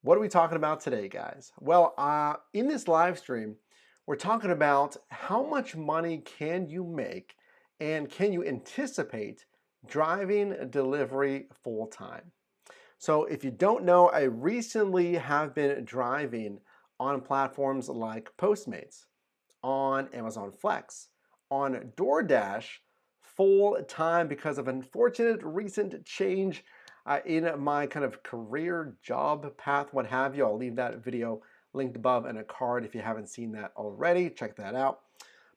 What are we talking about today, guys? Well, in this live stream, we're talking about how much money can you make and can you anticipate driving a delivery full time? So if you don't know, I recently have been driving on platforms like Postmates, on Amazon Flex, on DoorDash full time because of unfortunate recent change in my kind of career job path, what have you. I'll leave that video linked above in a card if you haven't seen that already. Check that out.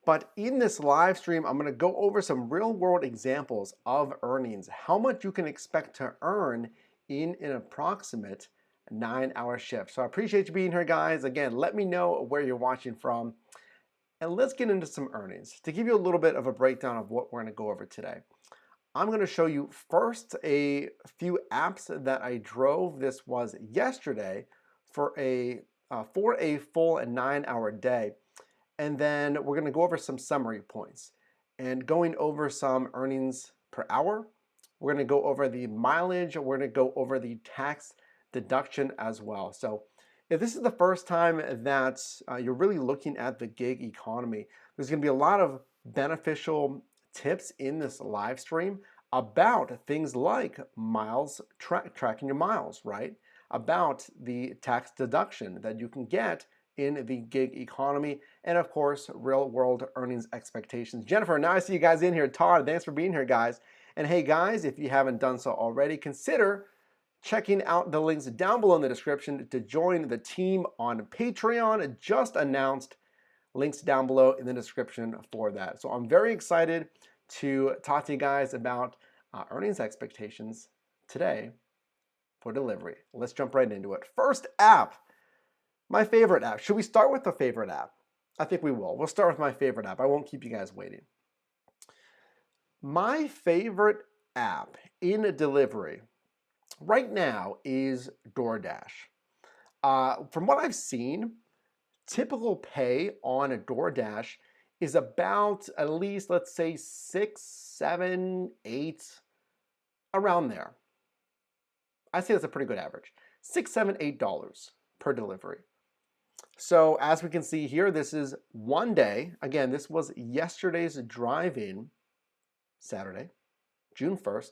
But in this live stream, I'm going to go over some real world examples of earnings, how much you can expect to earn in an approximate 9-hour shift. So I appreciate you being here, guys. Again, let me know where you're watching from. And let's get into some earnings. To give you a little bit of a breakdown of what we're going to go over today, I'm going to show you first a few apps that I drove. This was yesterday for a full 9-hour day. And then we're going to go over some summary points and going over some earnings per hour. We're going to go over the mileage. We're going to go over the tax deduction as well. So if this is the first time that you're really looking at the gig economy, there's going to be a lot of beneficial tips in this live stream about things like miles, tracking your miles, right? About the tax deduction that you can get in the gig economy, and of course, real world earnings expectations. Jennifer, now I see you guys in here. Todd, thanks for being here, guys. And hey, guys, if you haven't done so already, consider checking out the links down below in the description to join the team on Patreon. Just announced, links down below in the description for that. So I'm very excited to talk to you guys about earnings expectations today for delivery. Let's jump right into it. First app, my favorite app. Should we start with the favorite app? I think we will. We'll start with my favorite app. I won't keep you guys waiting. My favorite app in delivery right now is DoorDash. From what I've seen, typical pay on a DoorDash is about at least, let's say, 6, 7, 8, around there. I say that's a pretty good average. $6, $7, $8 per delivery. So as we can see here, this is one day. Again, this was yesterday's drive-in, Saturday, June 1st.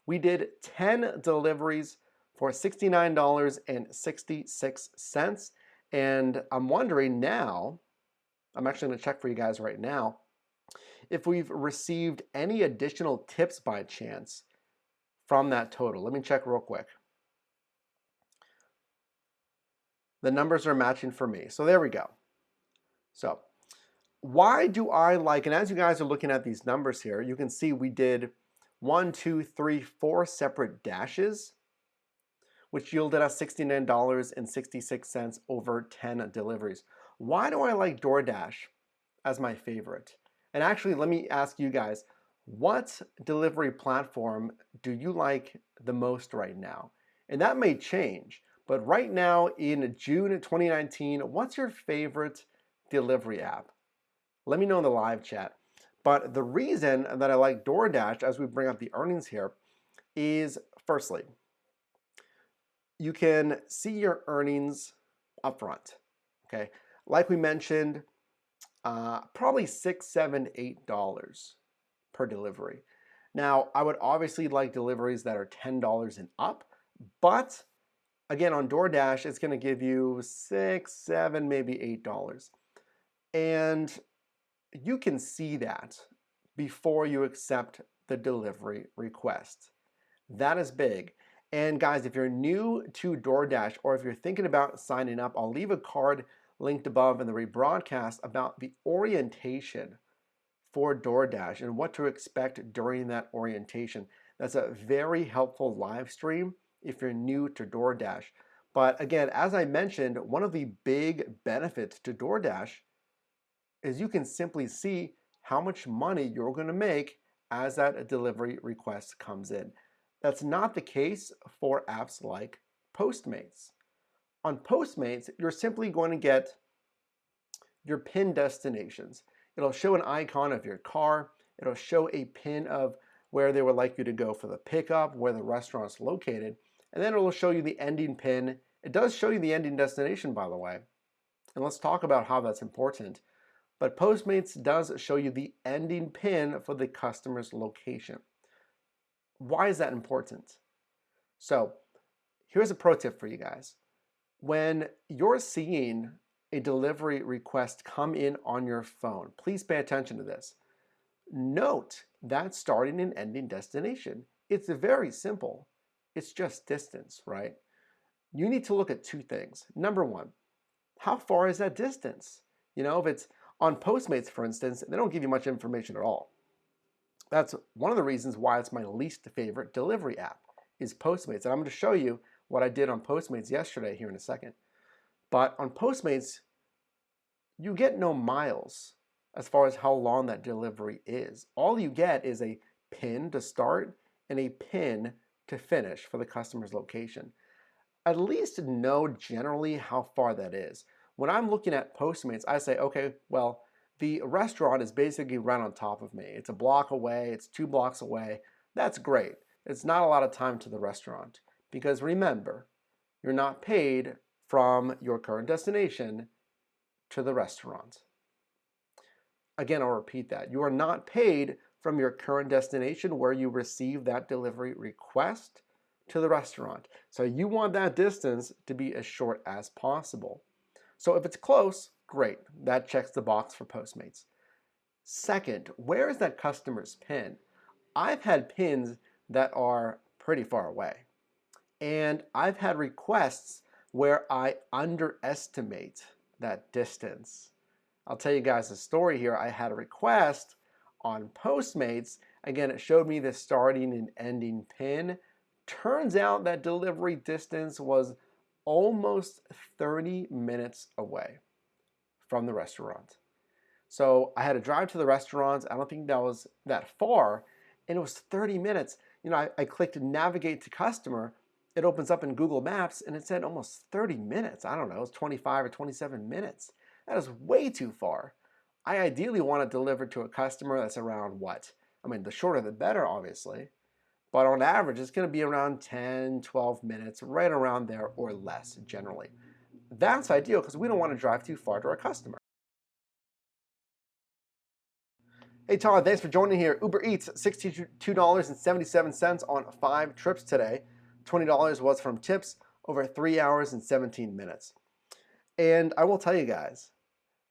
We did 10 deliveries for $69.66. And I'm wondering now, I'm actually going to check for you guys right now, if we've received any additional tips by chance from that total. Let me check real quick. The numbers are matching for me. So there we go. So why do I like, and as you guys are looking at these numbers here, you can see we did 1, 2, 3, 4 separate dashes, which yielded us $69.66 over 10 deliveries. Why do I like DoorDash as my favorite? And actually, let me ask you guys, what delivery platform do you like the most right now? And that may change, but right now in June 2019, what's your favorite delivery app? Let me know in the live chat. But the reason that I like DoorDash, as we bring up the earnings here, is firstly, you can see your earnings upfront, okay? Like we mentioned, probably $6, $7, $8 per delivery. Now, I would obviously like deliveries that are $10 and up, but again, on DoorDash, it's gonna give you $6, $7, maybe $8. And you can see that before you accept the delivery request. That is big. And guys, if you're new to DoorDash or if you're thinking about signing up, I'll leave a card linked above in the rebroadcast about the orientation for DoorDash and what to expect during that orientation. That's a very helpful live stream if you're new to DoorDash. But again, as I mentioned, one of the big benefits to DoorDash is you can simply see how much money you're going to make as that delivery request comes in. That's not the case for apps like Postmates. On Postmates, you're simply going to get your PIN destinations. It'll show an icon of your car. It'll show a PIN of where they would like you to go for the pickup, where the restaurant's located, and then it'll show you the ending PIN It does show you the ending destination, by the way, and let's talk about how that's important. But Postmates does show you the ending PIN for the customer's location. Why is that important? So here's a pro tip for you guys. When you're seeing a delivery request come in on your phone, please pay attention to this. Note that starting and ending destination. It's very simple. It's just distance, right? You need to look at two things. Number one, how far is that distance? You know, if it's on Postmates, for instance, they don't give you much information at all. That's one of the reasons why it's my least favorite delivery app is Postmates. And I'm going to show you what I did on Postmates yesterday here in a second. But on Postmates, you get no miles as far as how long that delivery is. All you get is a PIN to start and a PIN to finish for the customer's location. At least know generally how far that is. When I'm looking at Postmates, I say, okay, well, the restaurant is basically right on top of me. It's a block away, it's 2 blocks away. That's great. It's not a lot of time to the restaurant because remember, you're not paid from your current destination to the restaurant. Again, I'll repeat that. You are not paid from your current destination where you receive that delivery request to the restaurant. So you want that distance to be as short as possible. So if it's close, great. That checks the box for Postmates. Second, where is that customer's PIN? I've had PINs that are pretty far away. And I've had requests where I underestimate that distance. I'll tell you guys a story here. I had a request on Postmates. Again, it showed me the starting and ending PIN. Turns out that delivery distance was almost 30 minutes away from the restaurant. So I had to drive to the restaurant. I don't think that was that far, and it was 30 minutes. You know, I clicked navigate to customer. It opens up in Google Maps, and it said almost 30 minutes. I don't know, it's 25 or 27 minutes. That is way too far. I ideally want to deliver to a customer that's around what? I mean, the shorter the better, obviously. But on average, it's going to be around 10, 12 minutes, right around there or less generally. That's ideal because we don't want to drive too far to our customer. Hey Todd, thanks for joining here. Uber Eats, $62.77 on 5 trips today. $20 was from tips over 3 hours and 17 minutes. And I will tell you guys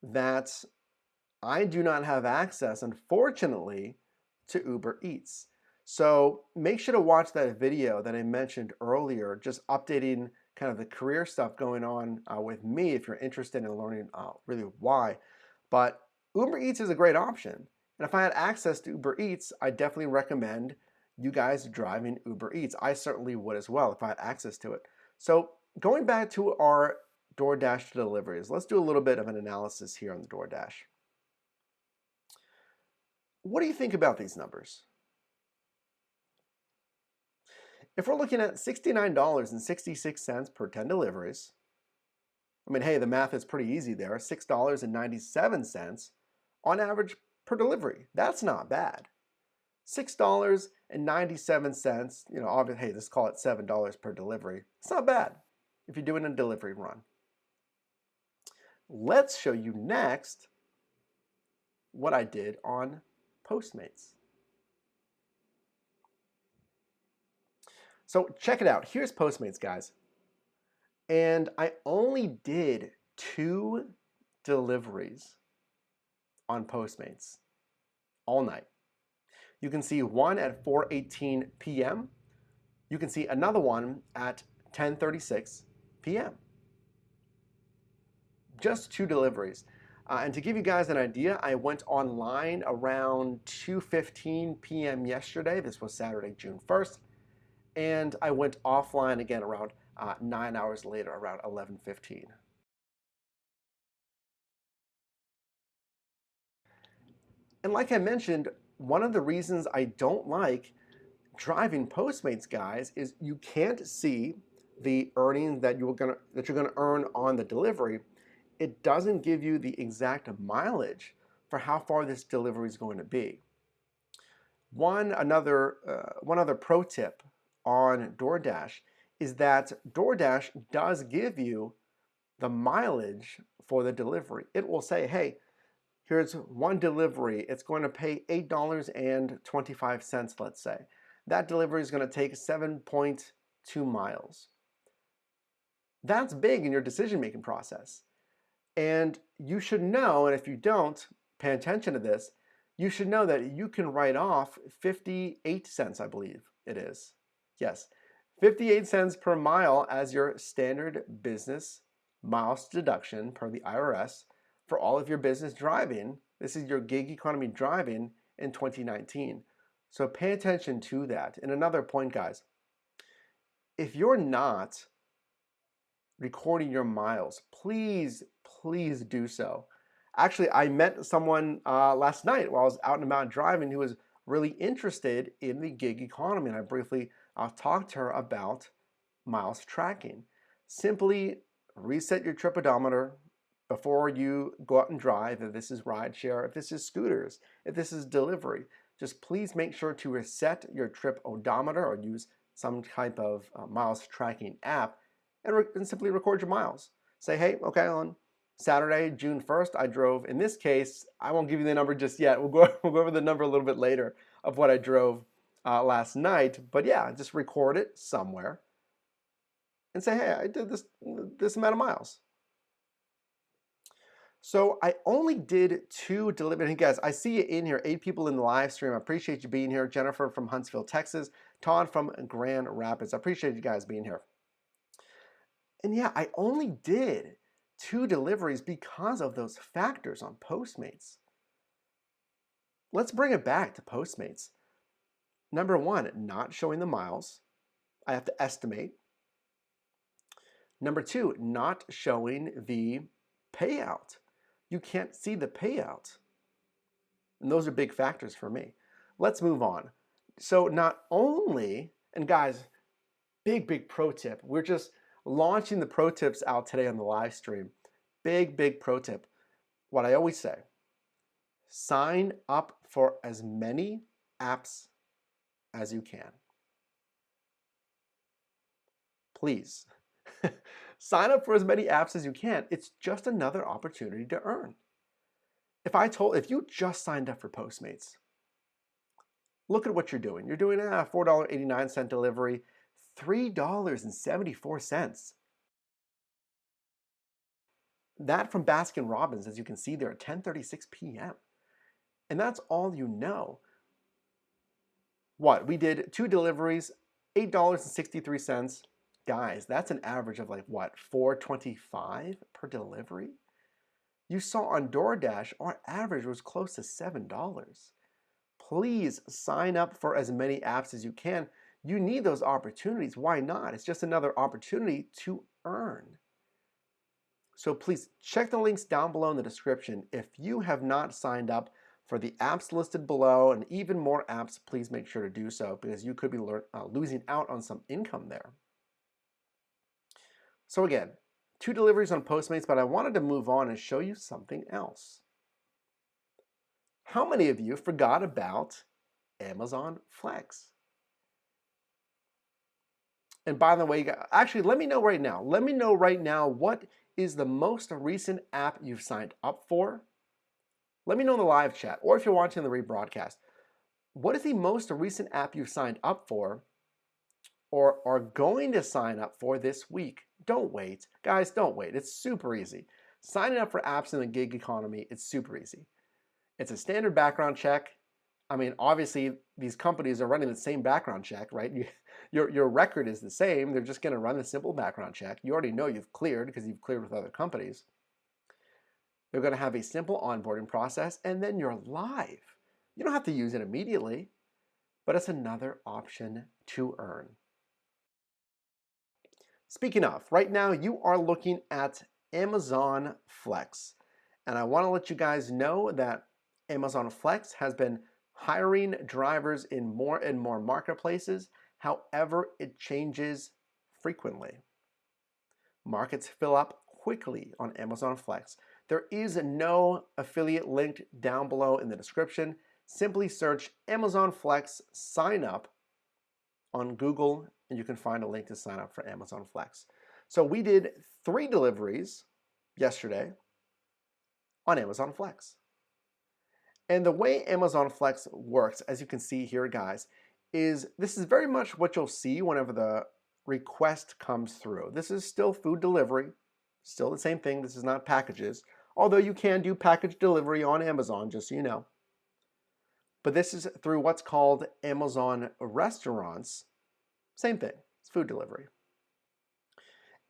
that I do not have access, unfortunately, to Uber Eats. So make sure to watch that video that I mentioned earlier, just updating kind of the career stuff going on with me if you're interested in learning really why. But Uber Eats is a great option. And if I had access to Uber Eats, I definitely recommend you guys driving Uber Eats. I certainly would as well if I had access to it. So going back to our DoorDash deliveries, let's do a little bit of an analysis here on the DoorDash. What do you think about these numbers? If we're looking at $69.66 per 10 deliveries, I mean, hey, the math is pretty easy there. $6.97 on average per delivery. That's not bad. $6.97, you know, obviously, hey, let's call it $7 per delivery. It's not bad if you're doing a delivery run. Let's show you next what I did on Postmates. So check it out. Here's Postmates, guys. And I only did 2 deliveries on Postmates all night. You can see one at 4:18 p.m. You can see another one at 10:36 p.m. Just 2 deliveries. And to give you guys an idea, I went online around 2:15 p.m. yesterday. This was Saturday, June 1st. And I went offline again around 9 hours later, around 11:15. And like I mentioned, one of the reasons I don't like driving Postmates, guys, is you can't see the earnings that you're gonna earn on the delivery. It doesn't give you the exact mileage for how far this delivery is going to be. One other pro tip on DoorDash is that DoorDash does give you the mileage for the delivery. It will say, hey, here's one delivery. It's going to pay $8.25, let's say. That delivery is going to take 7.2 miles. That's big in your decision-making process. And you should know, and if you don't, pay attention to this, you should know that you can write off 58 cents, I believe it is. Yes, 58 cents per mile as your standard business miles deduction per the IRS for all of your business driving. This is your gig economy driving in 2019. So pay attention to that. And another point, guys, if you're not recording your miles, please do so. Actually, I met someone last night while I was out and about driving who was really interested in the gig economy, and I briefly talked to her about miles tracking. Simply reset your trip odometer before you go out and drive. If this is rideshare, if this is scooters, if this is delivery, just please make sure to reset your trip odometer or use some type of miles tracking app and simply record your miles. Say, hey, okay, on Saturday, June 1st, I drove, in this case, I won't give you the number just yet. We'll go over the number a little bit later of what I drove last night. But yeah, just record it somewhere and say, hey, I did this amount of miles. So I only did 2 deliveries. Guys, I see you in here, 8 people in the live stream. I appreciate you being here. Jennifer from Huntsville, Texas. Todd from Grand Rapids. I appreciate you guys being here. And yeah, I only did 2 deliveries because of those factors on Postmates. Let's bring it back to Postmates. Number 1, not showing the miles. I have to estimate. Number 2, not showing the payout. You can't see the payout. And those are big factors for me. Let's move on. So not only, and guys, big pro tip. We're just launching the pro tips out today on the live stream. Big pro tip. What I always say, sign up for as many apps as you can. Please. Sign up for as many apps as you can. It's just another opportunity to earn. If you just signed up for Postmates, look at what you're doing. You're doing a $4.89 delivery, $3.74. That from Baskin Robbins, as you can see there at 10:36 p.m. And that's all you know. What? We did 2 deliveries, $8.63. Guys, that's an average of like what, $4.25 per delivery? You saw on DoorDash, our average was close to $7. Please sign up for as many apps as you can. You need those opportunities. Why not? It's just another opportunity to earn. So please check the links down below in the description. If you have not signed up for the apps listed below and even more apps, please make sure to do so because you could be losing out on some income there. So again, 2 deliveries on Postmates, but I wanted to move on and show you something else. How many of you forgot about Amazon Flex? And by the way, actually, let me know right now. Let me know right now what is the most recent app you've signed up for. Let me know in the live chat, or if you're watching the rebroadcast, what is the most recent app you've signed up for or are going to sign up for this week? Don't wait. Guys, don't wait. It's super easy. Signing up for apps in the gig economy, it's super easy. It's a standard background check. I mean, obviously, these companies are running the same background check, right? Your record is the same. They're just going to run a simple background check. You already know you've cleared because you've cleared with other companies. They're going to have a simple onboarding process, and then you're live. You don't have to use it immediately, but it's another option to earn. Speaking of, right now you are looking at Amazon Flex. And I want to let you guys know that Amazon Flex has been hiring drivers in more and more marketplaces. However, it changes frequently. Markets fill up quickly on Amazon Flex. There is no affiliate linked down below in the description. Simply search Amazon Flex, sign up, on Google, and you can find a link to sign up for Amazon Flex. So we did 3 deliveries yesterday on Amazon Flex. And the way Amazon Flex works, as you can see here, guys, is this is very much what you'll see whenever the request comes through. This is still food delivery, still the same thing. This is not packages, although you can do package delivery on Amazon, just so you know. But this is through what's called Amazon Restaurants. Same thing, it's food delivery.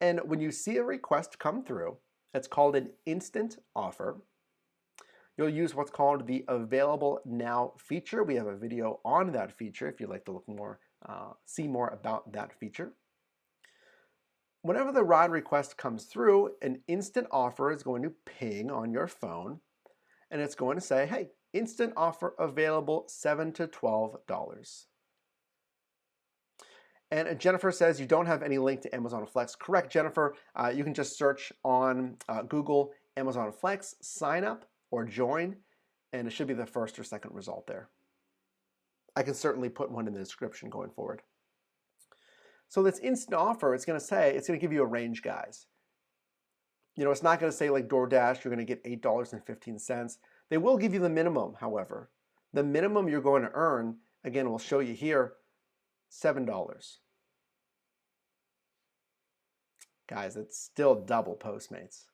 And when you see a request come through, it's called an instant offer. You'll use what's called the Available Now feature. We have a video on that feature if you'd like to look more, see more about that feature. Whenever the ride request comes through, an instant offer is going to ping on your phone, and it's going to say, hey, instant offer available $7 to $12. And Jennifer says you don't have any link to Amazon Flex. Correct, Jennifer. You can just search on Google Amazon Flex, sign up or join, and it should be the first or second result there. I can certainly put one in the description going forward. So this instant offer, it's going to give you a range, guys. You know, it's not going to say like DoorDash, you're going to get $8.15. They will give you the minimum, however. The minimum you're going to earn, again, we'll show you here, $7. Guys, it's still double Postmates.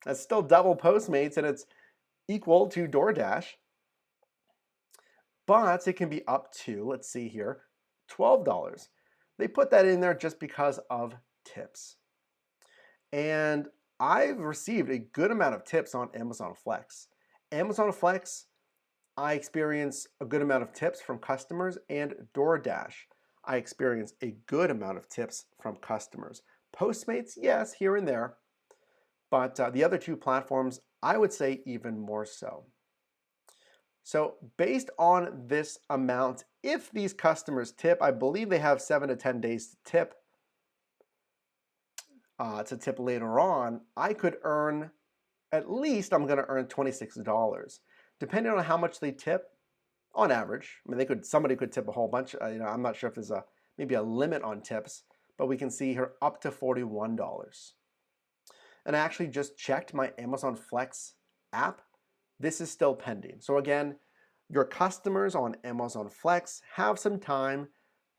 That's still double Postmates, and it's equal to DoorDash. But it can be up to, let's see here, $12. They put that in there just because of tips. And I've received a good amount of tips on Amazon Flex. Amazon Flex, I experience a good amount of tips from customers, and DoorDash, I experience a good amount of tips from customers. Postmates, yes, here and there, but the other 2 platforms, I would say even more so. So based on this amount, if these customers tip, I believe they have 7 to 10 days to tip later on, I could earn, at least I'm going to earn $26. Depending on how much they tip, on average, I mean, somebody could tip a whole bunch. You know, I'm not sure if there's maybe a limit on tips, but we can see here up to $41. And I actually just checked my Amazon Flex app. This is still pending. So again, your customers on Amazon Flex have some time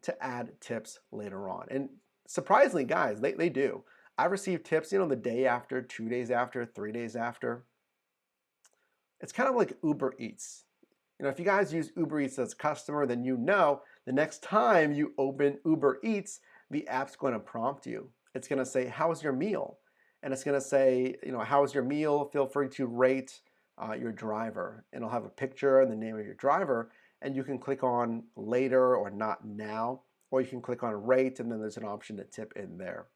to add tips later on. And surprisingly, guys, they do. I've received tips, you know, the day after, 2 days after, 3 days after. It's kind of like Uber Eats. You know, if you guys use Uber Eats as a customer, then you know the next time you open Uber Eats, the app's going to prompt you. It's going to say, how's your meal? And it's going to say, you know, how's your meal? Feel free to rate your driver. And it'll have a picture and the name of your driver. And you can click on later or not now, or you can click on rate, and then there's an option to tip in there.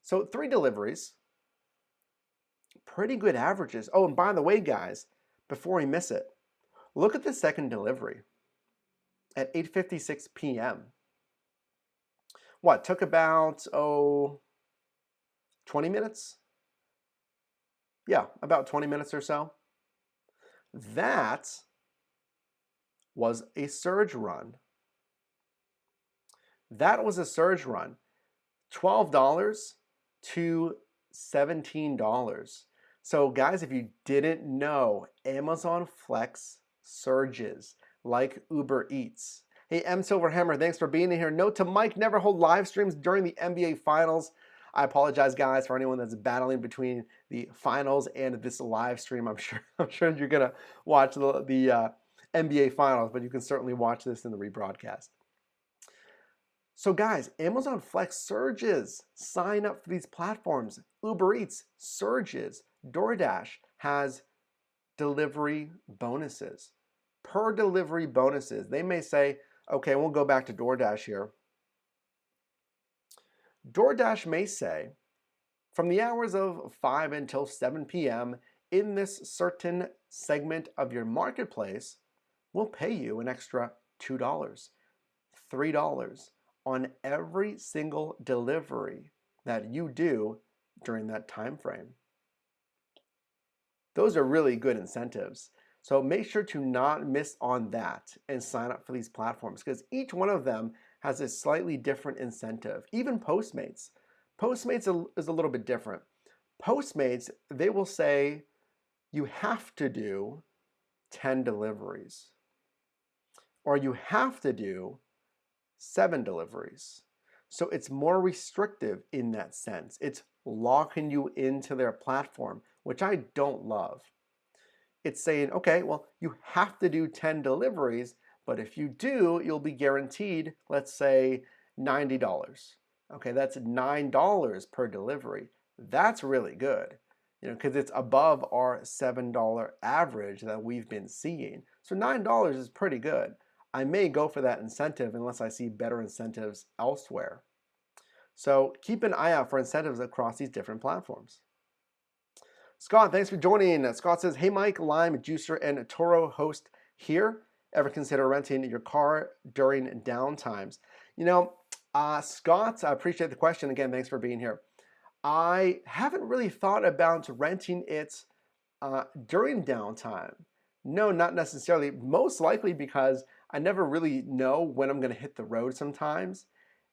So 3 deliveries, pretty good averages. Oh, and by the way, guys, before we miss it, look at the second delivery at 8:56 p.m. What, took about, 20 minutes? Yeah, about 20 minutes or so. That was a surge run. That was a surge run. $12 to $17. So guys, if you didn't know, Amazon Flex surges like Uber Eats. Hey, M. Silverhammer, thanks for being in here. Note to Mike, never hold live streams during the NBA Finals. I apologize, guys, for anyone that's battling between the finals and this live stream. I'm sure you're gonna watch the NBA Finals, but you can certainly watch this in the rebroadcast. So guys, Amazon Flex surges. Sign up for these platforms. Uber Eats surges. DoorDash has delivery bonuses. Per delivery bonuses. They may say, okay, we'll go back to DoorDash here. DoorDash may say, from the hours of 5 until 7 p.m. in this certain segment of your marketplace, we'll pay you an extra $2, $3 on every single delivery that you do during that time frame. Those are really good incentives. So make sure to not miss on that and sign up for these platforms because each one of them has a slightly different incentive. Even Postmates. Postmates is a little bit different. Postmates, they will say you have to do 10 deliveries or you have to do 7 deliveries. So it's more restrictive in that sense. It's locking you into their platform, which I don't love. It's saying, okay, well, you have to do 10 deliveries, but if you do, you'll be guaranteed, let's say, $90. Okay, that's $9 per delivery. That's really good, because it's above our $7 average that we've been seeing. So $9 is pretty good. I may go for that incentive unless I see better incentives elsewhere. So keep an eye out for incentives across these different platforms. Scott, thanks for joining. Scott says, hey Mike, Lime, Juicer, and Toro host here. Ever consider renting your car during downtimes? Scott, I appreciate the question. Again, thanks for being here. I haven't really thought about renting it during downtime. No, not necessarily. Most likely because I never really know when I'm going to hit the road sometimes.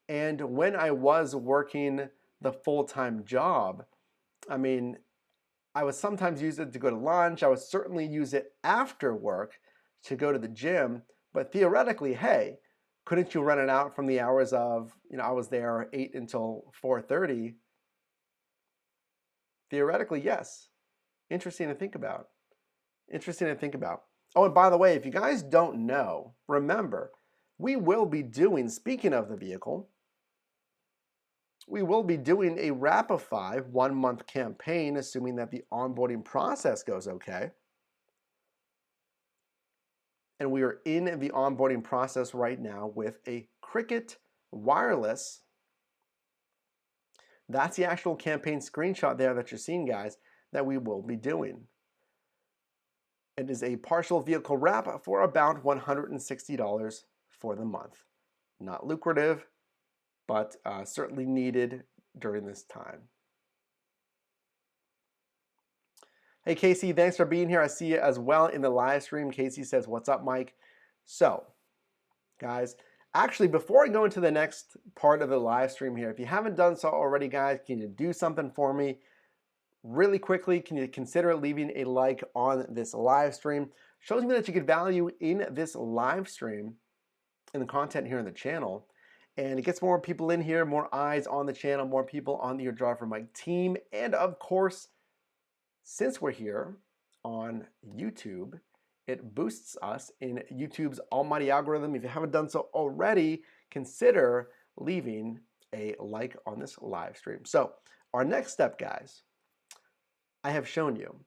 And when I was working the full-time job, I would sometimes use it to go to lunch. I would certainly use it after work to go to the gym. But theoretically, hey, couldn't you rent it out from the hours of, I was there 8 until 4:30? Theoretically, yes. Interesting to think about. Oh, and by the way, if you guys don't know, remember, we will be doing, speaking of the vehicle, we will be doing a WRAPIFY 1-month campaign, assuming that the onboarding process goes okay. And we are in the onboarding process right now with a Cricket Wireless. That's the actual campaign screenshot there that you're seeing, guys, that we will be doing. It is a partial vehicle wrap for about $160 for the month. Not lucrative, but certainly needed during this time. Hey Casey, thanks for being here. I see you as well in the live stream. Casey says, what's up, Mike? So, guys, actually, before I go into the next part of the live stream here, if you haven't done so already, guys, can you do something for me? Really quickly, can you consider leaving a like on this live stream? Shows me that you get value in this live stream, in the content here on the channel. And it gets more people in here, more eyes on the channel, more people on the Your Driver Mike team. And of course, since we're here on YouTube, it boosts us in YouTube's almighty algorithm. If you haven't done so already, consider leaving a like on this live stream. So our next step, guys, I have shown you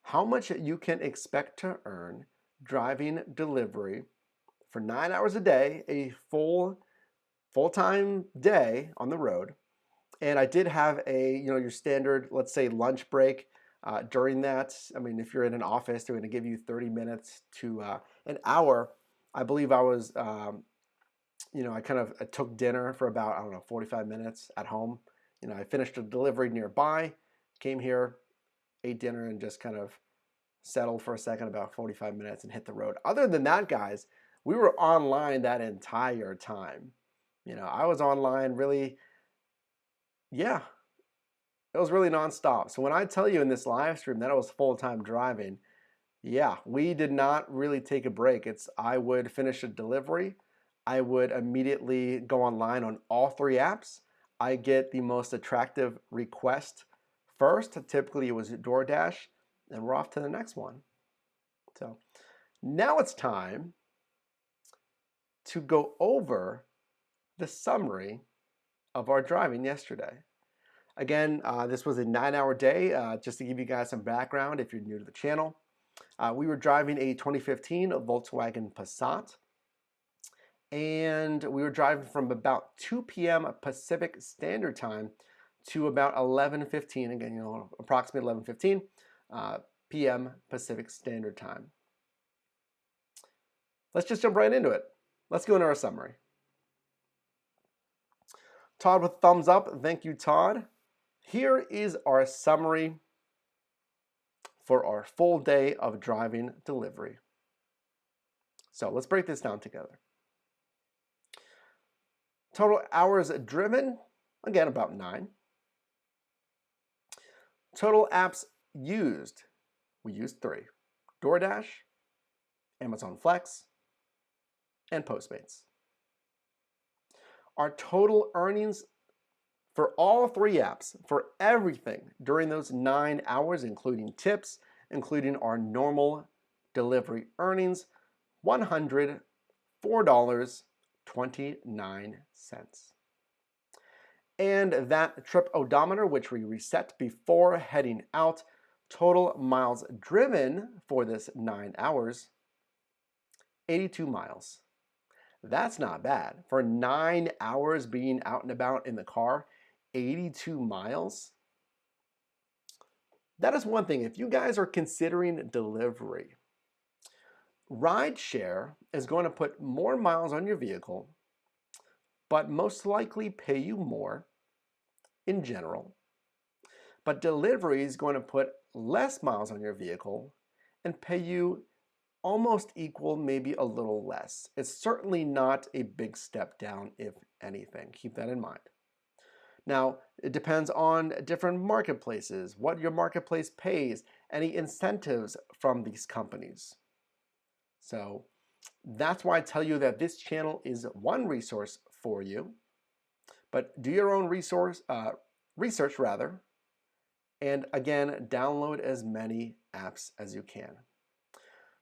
how much you can expect to earn driving delivery for 9 hours a day, a full-time day on the road. And I did have a, your standard, let's say, lunch break during that. If you're in an office, they're going to give you 30 minutes to an hour. I believe I was, I took dinner for about, 45 minutes at home. I finished a delivery nearby, came here, ate dinner, and just kind of settled for a second, about 45 minutes, and hit the road. Other than that, guys, we were online that entire time. I was online really, it was really nonstop. So when I tell you in this live stream that I was full-time driving, we did not really take a break. I would finish a delivery. I would immediately go online on all 3 apps. I get the most attractive request first. Typically it was DoorDash, and we're off to the next one. So now it's time to go over the summary of our driving yesterday. Again, this was a 9-hour day. Just to give you guys some background, if you're new to the channel, we were driving a 2015 Volkswagen Passat, and we were driving from about 2 p.m. Pacific Standard Time to about 11:15. Again, approximately 11:15 p.m. Pacific Standard Time. Let's just jump right into it. Let's go into our summary. Todd with thumbs up. Thank you, Todd. Here is our summary for our full day of driving delivery. So let's break this down together. Total hours driven, again, about 9. Total apps used, we used 3. DoorDash, Amazon Flex, and Postmates. Our total earnings for all 3 apps, for everything during those 9 hours, including tips, including our normal delivery earnings, $104.29. And that trip odometer, which we reset before heading out, total miles driven for this 9 hours, 82 miles. That's not bad. For 9 hours being out and about in the car, 82 miles. That is one thing. If you guys are considering delivery, rideshare is going to put more miles on your vehicle, but most likely pay you more in general. But delivery is going to put less miles on your vehicle and pay you almost equal, maybe a little less. It's certainly not a big step down, if anything. Keep that in mind. Now, it depends on different marketplaces, what your marketplace pays, any incentives from these companies. So that's why I tell you that this channel is one resource for you, but do your own research, and again, download as many apps as you can.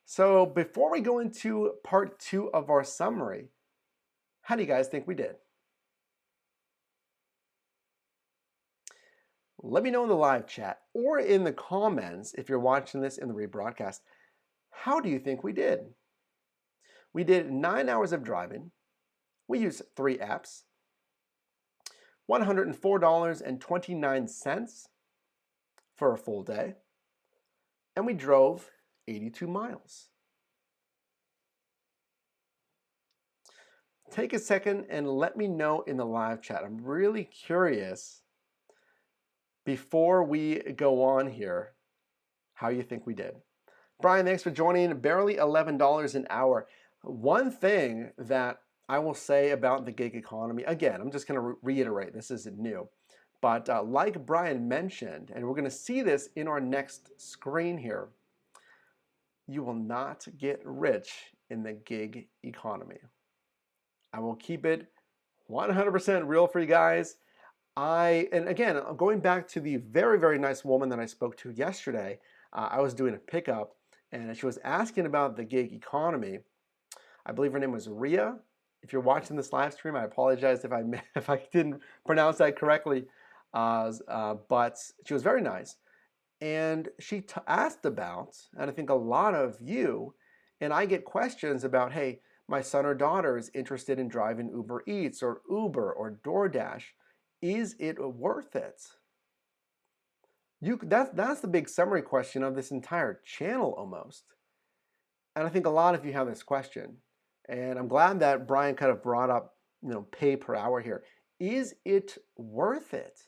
So before we go into part 2 of our summary, how do you guys think we did? Let me know in the live chat or in the comments if you're watching this in the rebroadcast. How do you think we did? We did 9 hours of driving. We used 3 apps. $104.29 for a full day. And we drove 82 miles. Take a second and let me know in the live chat. I'm really curious, before we go on here, how you think we did. Brian, thanks for joining. Barely $11 an hour. One thing that I will say about the gig economy, again, I'm just going to reiterate, this isn't new, but like Brian mentioned, and we're going to see this in our next screen here, you will not get rich in the gig economy. I will keep it 100% real for you guys. And again, going back to the very, very nice woman that I spoke to yesterday, I was doing a pickup and she was asking about the gig economy. I believe her name was Ria. If you're watching this live stream, I apologize if I didn't pronounce that correctly, but she was very nice. And she asked about, and I think a lot of you, and I get questions about, hey, my son or daughter is interested in driving Uber Eats or Uber or DoorDash. Is it worth it? That's the big summary question of this entire channel almost. And I think a lot of you have this question. And I'm glad that Brian kind of brought up, pay per hour here. Is it worth it?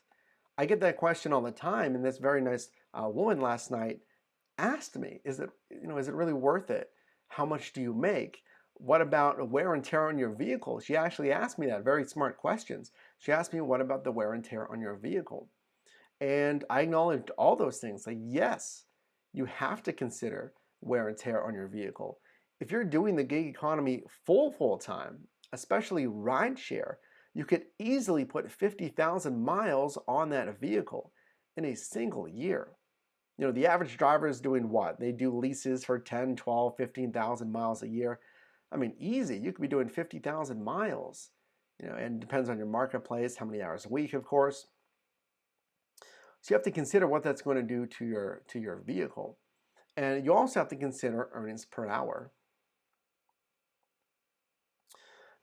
I get that question all the time, and this very nice woman last night asked me, is it really worth it? How much do you make? What about wear and tear on your vehicle? She actually asked me that, very smart questions. She asked me, what about the wear and tear on your vehicle? And I acknowledged all those things. Like, yes, you have to consider wear and tear on your vehicle. If you're doing the gig economy full time, especially rideshare, you could easily put 50,000 miles on that vehicle in a single year. The average driver is doing what? They do leases for 10, 12, 15,000 miles a year. I mean, easy. You could be doing 50,000 miles, and it depends on your marketplace, how many hours a week, of course. So you have to consider what that's going to do to your vehicle. And you also have to consider earnings per hour.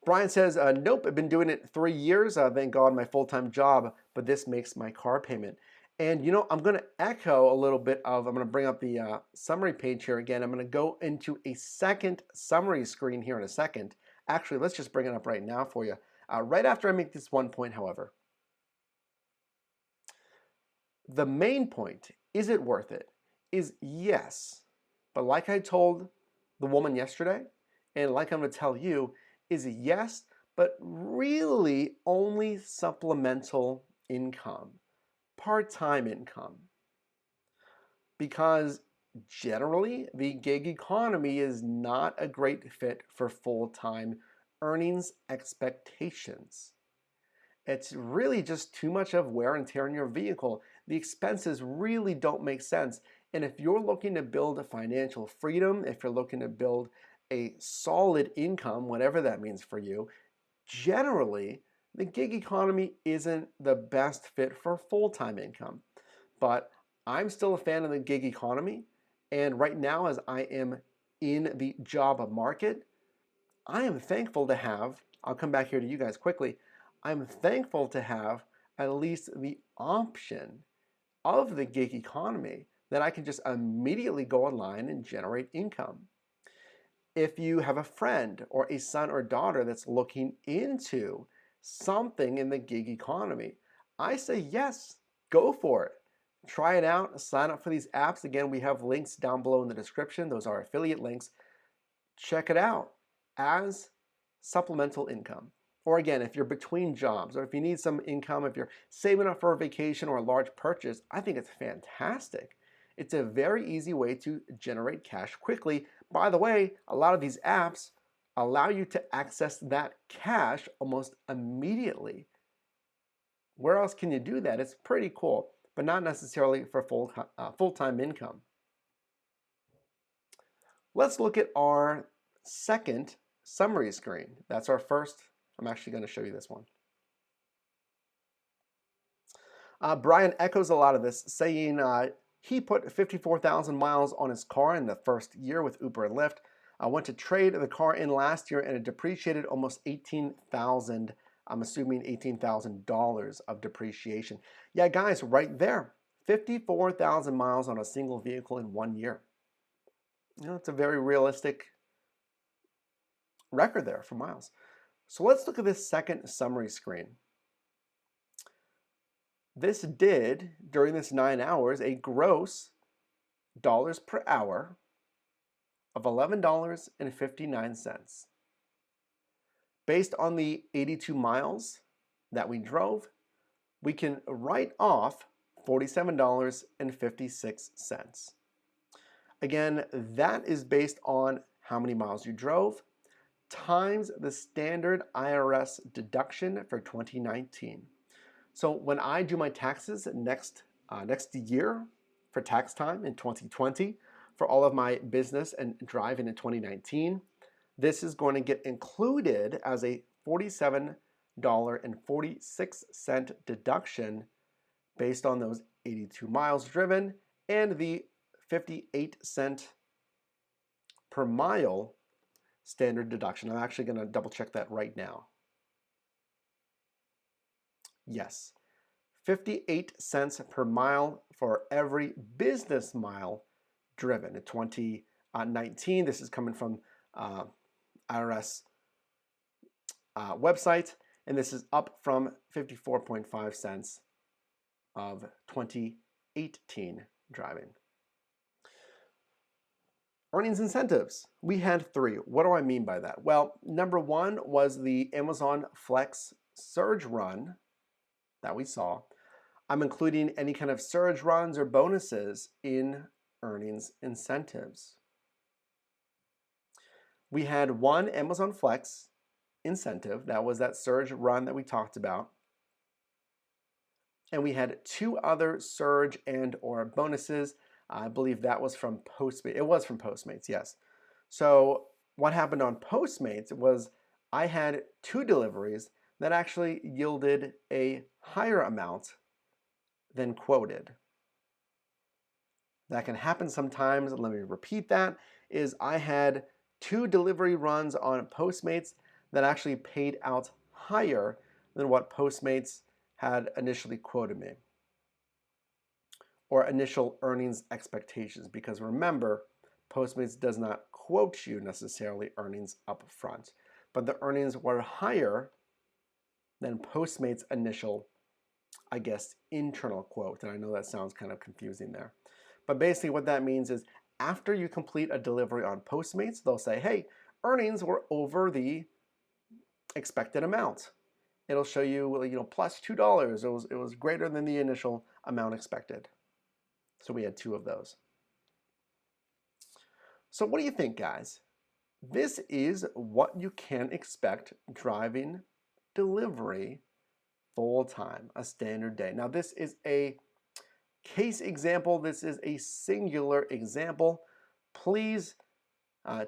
Brian says, nope, I've been doing it 3 years. Thank God, my full-time job, but this makes my car payment. And I'm going to echo a little bit I'm going to bring up the summary page here again. I'm going to go into a second summary screen here in a second. Actually, let's just bring it up right now for you. Right after I make this one point, however. The main point, is it worth it? is yes. But like I told the woman yesterday, and like I'm going to tell you, is yes, but really only supplemental income, part-time income. Because generally, the gig economy is not a great fit for full-time earnings expectations. It's really just too much of wear and tear on your vehicle. The expenses really don't make sense. And if you're looking to build a financial freedom, if you're looking to build a solid income, whatever that means for you, generally, the gig economy isn't the best fit for full-time income. But I'm still a fan of the gig economy. And right now, as I am in the job market, I am thankful to have, I'll come back here to you guys quickly, I'm thankful to have at least the option of the gig economy that I can just immediately go online and generate income. If you have a friend or a son or daughter that's looking into something in the gig economy, I say yes, go for it. Try it out, sign up for these apps. Again, we have links down below in the description. Those are affiliate links. Check it out as supplemental income. Or again, if you're between jobs, or if you need some income, if you're saving up for a vacation or a large purchase, I think it's fantastic. It's a very easy way to generate cash quickly. By the way, a lot of these apps allow you to access that cash almost immediately. Where else can you do that? It's pretty cool, but not necessarily for full-time income. Let's look at our second summary screen. That's our first. I'm actually going to show you this one. Brian echoes a lot of this, saying he put 54,000 miles on his car in the first year with Uber and Lyft. I went to trade the car in last year and it depreciated almost 18,000. I'm assuming $18,000 of depreciation. Yeah, guys, right there, 54,000 miles on a single vehicle in 1 year. You know, it's a very realistic record there for miles. So let's look at this second summary screen. This did, during this 9 hours, a gross dollars per hour of $11.59. Based on the 82 miles that we drove, we can write off $47.56. Again, that is based on how many miles you drove times the standard IRS deduction for 2019. So when I do my taxes next year for tax time in 2020 for all of my business and driving in 2019, this is going to get included as a $47.46 deduction based on those 82 miles driven and the 58-cent per mile standard deduction. I'm actually going to double check that right now. Yes, 58 cents per mile for every business mile driven. In 2019, this is coming from IRS website, and this is up from 54.5 cents of 2018 driving. Earnings incentives. We had 3. What do I mean by that? Well, number 1 was the Amazon Flex surge run that we saw. I'm including any kind of surge runs or bonuses in earnings incentives. We had 1 Amazon Flex incentive. That was that surge run that we talked about. And we had 2 other surge and or bonuses. I believe that was from Postmates. It was from Postmates, yes. So what happened on Postmates was I had 2 deliveries that actually yielded a higher amount than quoted. That can happen sometimes. Let me repeat that, is I had 2 delivery runs on Postmates that actually paid out higher than what Postmates had initially quoted me, or initial earnings expectations, because remember, Postmates does not quote you necessarily earnings up front, but the earnings were higher than Postmates' initial, I guess, internal quote, and I know that sounds kind of confusing there. But basically what that means is after you complete a delivery on Postmates, they'll say, hey, earnings were over the expected amount. It'll show you, plus $2. It was greater than the initial amount expected. So we had 2 of those. So what do you think, guys? This is what you can expect driving delivery full-time, a standard day. Now this is a case example. This is a singular example. Please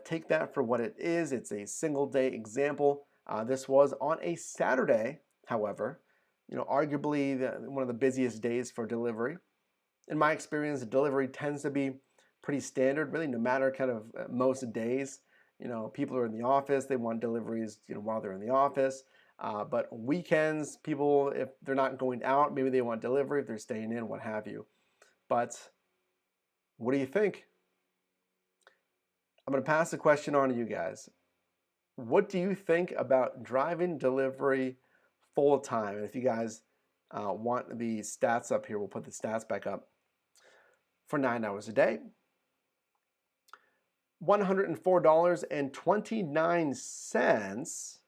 take that for what it is. It's a single day example. This was on a Saturday, however, arguably one of the busiest days for delivery. In my experience, delivery tends to be pretty standard, really, no matter kind of most days. People are in the office, they want deliveries, while they're in the office. But weekends, people, if they're not going out, maybe they want delivery, if they're staying in, what have you. But what do you think? I'm going to pass the question on to you guys. What do you think about driving delivery full time? And if you guys want the stats up here, we'll put the stats back up. For 9 hours a day, $104.29,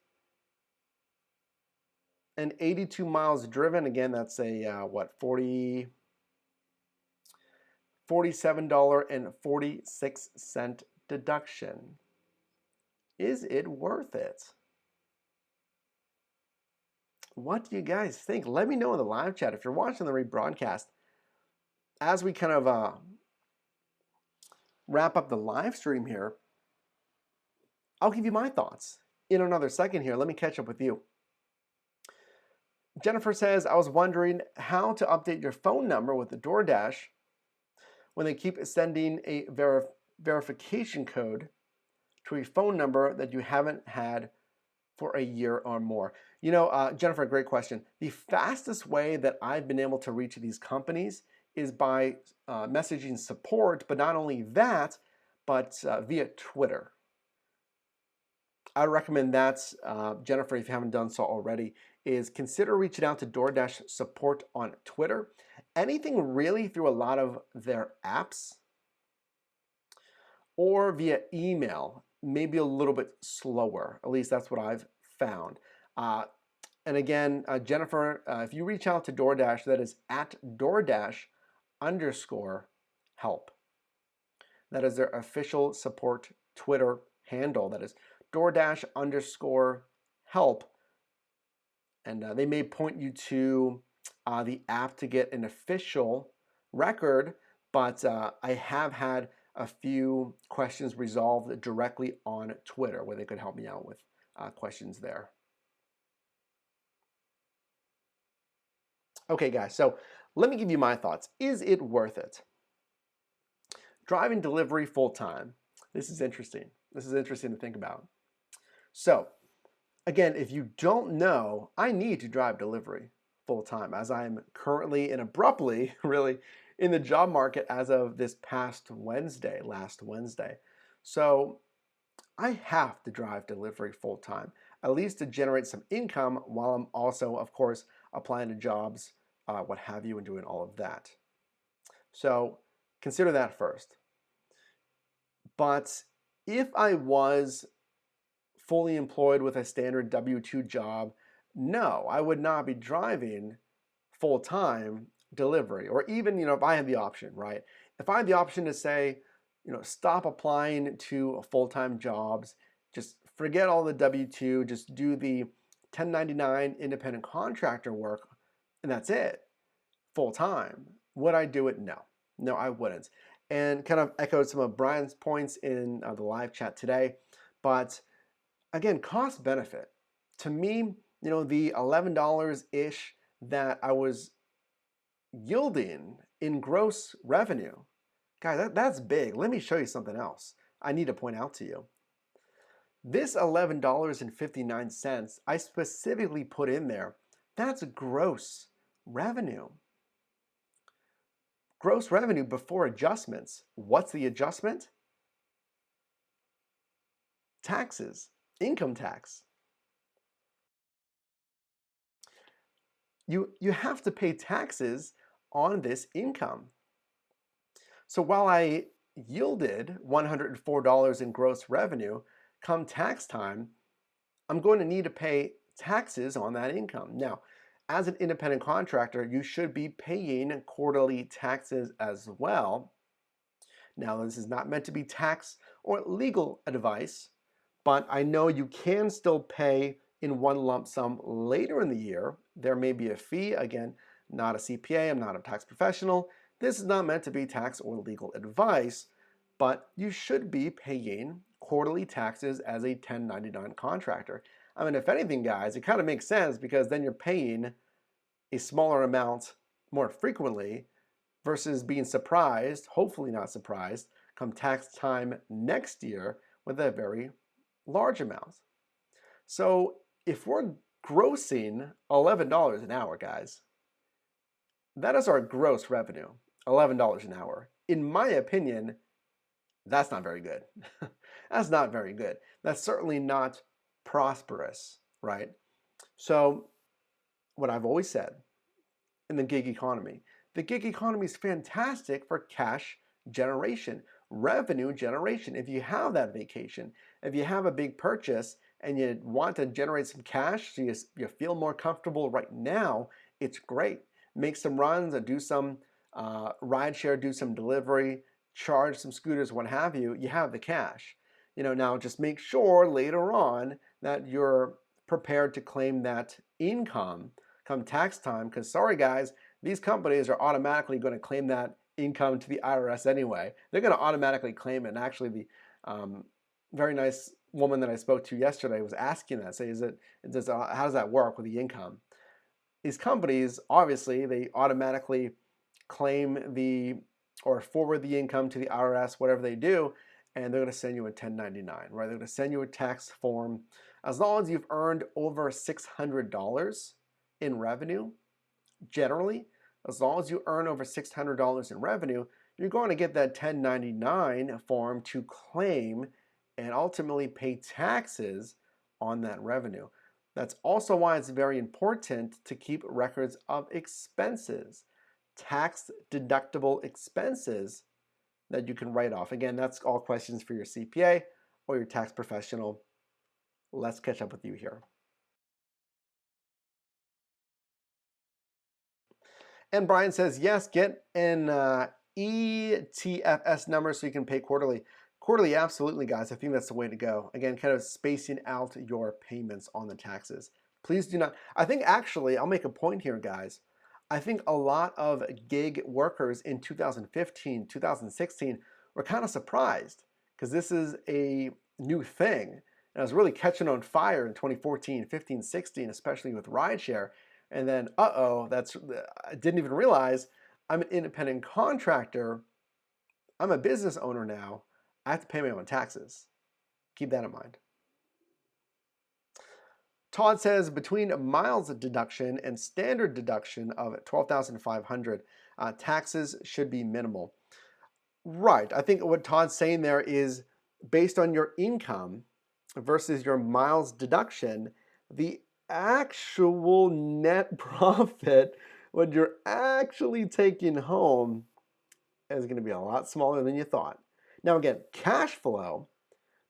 and 82 miles driven. Again, that's a $47.46 deduction. Is it worth it? What do you guys think? Let me know in the live chat. If you're watching the rebroadcast, as we kind of wrap up the live stream here, I'll give you my thoughts in another second here. Let me catch up with you. Jennifer says, I was wondering how to update your phone number with the DoorDash when they keep sending a verification code to a phone number that you haven't had for a year or more. Jennifer, great question. The fastest way that I've been able to reach these companies is by messaging support, but not only that, but via Twitter. I would recommend that, Jennifer, if you haven't done so already, is consider reaching out to DoorDash support on Twitter. Anything really through a lot of their apps or via email, maybe a little bit slower. At least that's what I've found. And again, Jennifer, if you reach out to DoorDash, that is at DoorDash_help. That is their official support Twitter handle. That is DoorDash_help. And they may point you to the app to get an official record, but I have had a few questions resolved directly on Twitter where they could help me out with questions there. Okay, guys, so let me give you my thoughts. Is it worth it? Driving delivery full-time. This is interesting. This is interesting to think about. So, again, if you don't know, I need to drive delivery full-time as I'm currently and abruptly, really, in the job market as of this last Wednesday. So I have to drive delivery full-time, at least to generate some income while I'm also, of course, applying to jobs, what have you, and doing all of that. So consider that first. But if I was fully employed with a standard W-2 job, no, I would not be driving full-time delivery. Or even, if I had the option, right? If I had the option to say, stop applying to full-time jobs, just forget all the W-2, just do the 1099 independent contractor work, and that's it, full-time. Would I do it? No. No, I wouldn't. And kind of echoed some of Brian's points in the live chat today. But again, cost benefit. To me, the $11-ish that I was yielding in gross revenue, guys, that's big. Let me show you something else I need to point out to you. This $11.59 I specifically put in there, that's gross revenue. Gross revenue before adjustments. What's the adjustment? Taxes, income tax. You have to pay taxes on this income. So while I yielded $104 in gross revenue, come tax time, I'm going to need to pay taxes on that income. Now, as an independent contractor, you should be paying quarterly taxes as well. Now, this is not meant to be tax or legal advice, but I know you can still pay in one lump sum later in the year. There may be a fee. Again, not a CPA, I'm not a tax professional. This is not meant to be tax or legal advice, but you should be paying quarterly taxes as a 1099 contractor. I mean, if anything, guys, it kind of makes sense because then you're paying a smaller amount more frequently versus being surprised, hopefully not surprised, come tax time next year with a very large amount. So if we're grossing $11 an hour, guys, that is our gross revenue, $11 an hour. In my opinion, that's not very good. That's not very good. That's certainly not prosperous, right? So what I've always said in the gig economy is fantastic for cash generation, revenue generation. If you have that vacation, if you have a big purchase and you want to generate some cash so you feel more comfortable right now, it's great. Make some runs, do some ride share, do some delivery, charge some scooters, what have you, you have the cash. Now just make sure later on that you're prepared to claim that income come tax time, because sorry guys, these companies are automatically going to claim that income to the IRS anyway. They're going to automatically claim it. And actually the very nice woman that I spoke to yesterday was asking that, say, how does that work with the income? These companies, obviously, they automatically claim or forward the income to the IRS, whatever they do, and they're going to send you a 1099, right? They're going to send you a tax form. As long as you've earned over $600 in revenue, generally, as long as you earn over $600 in revenue, you're going to get that 1099 form to claim and ultimately pay taxes on that revenue. That's also why it's very important to keep records of expenses, tax deductible expenses that you can write off. Again, that's all questions for your CPA or your tax professional. Let's catch up with you here. And Brian says, yes, get an ETFS number so you can pay quarterly. Quarterly, absolutely, guys. I think that's the way to go. Again, kind of spacing out your payments on the taxes. Please do not. I think actually, I'll make a point here, guys. I think a lot of gig workers in 2015, 2016 were kind of surprised because this is a new thing. And it was really catching on fire in 2014, 15, 16, especially with rideshare. And then, I didn't even realize I'm an independent contractor. I'm a business owner now. I have to pay my own taxes. Keep that in mind. Todd says between miles deduction and standard deduction of $12,500, taxes should be minimal. Right. I think what Todd's saying there is based on your income versus your miles deduction, the actual net profit, what you're actually taking home, is going to be a lot smaller than you thought. Now again, cash flow,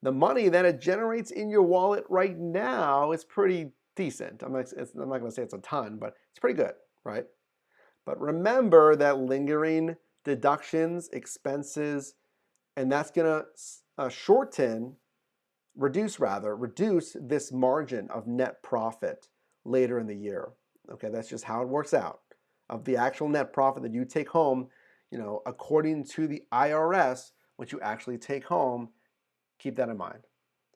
the money that it generates in your wallet right now is pretty decent. I'm not going to say it's a ton, but it's pretty good, right? But remember that lingering deductions, expenses, and that's going to reduce this margin of net profit later in the year. Okay, that's just how it works out. Of the actual net profit that you take home, according to the IRS, what you actually take home, keep that in mind.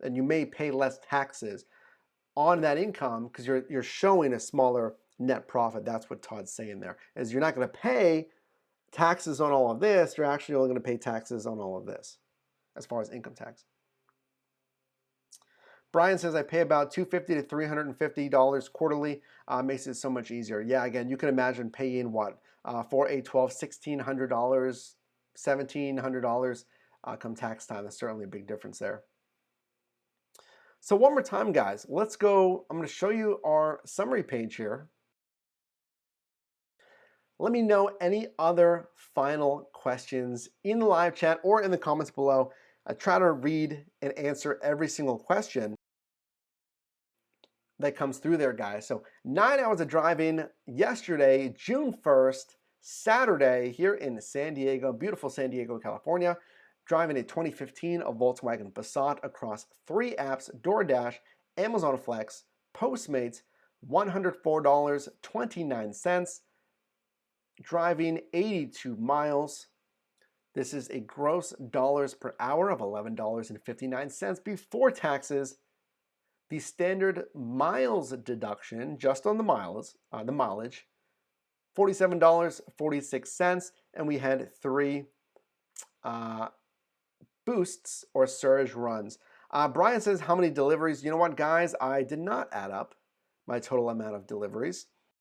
And you may pay less taxes on that income because you're showing a smaller net profit. That's what Todd's saying there, is you're not going to pay taxes on all of this. You're actually only going to pay taxes on all of this as far as income tax. Brian says, I pay about $250 to $350 quarterly. Makes it so much easier. Yeah, again, you can imagine paying what? For a $1,600, $1,700 come tax time. That's certainly a big difference there. So one more time, guys, let's go. I'm going to show you our summary page here. Let me know any other final questions in the live chat or in the comments below. I try to read and answer every single question that comes through there, guys. So 9 hours of driving yesterday, June 1st, Saturday, here in San Diego, beautiful San Diego, California. Driving a 2015 Volkswagen Passat across 3 apps: DoorDash, Amazon Flex, Postmates, $104.29. Driving 82 miles. This is a gross dollars per hour of $11.59 before taxes. The standard miles deduction, just on the miles, the mileage, $47.46, and we had 3 boosts or surge runs. Brian says, how many deliveries? You know what, guys? I did not add up my total amount of deliveries.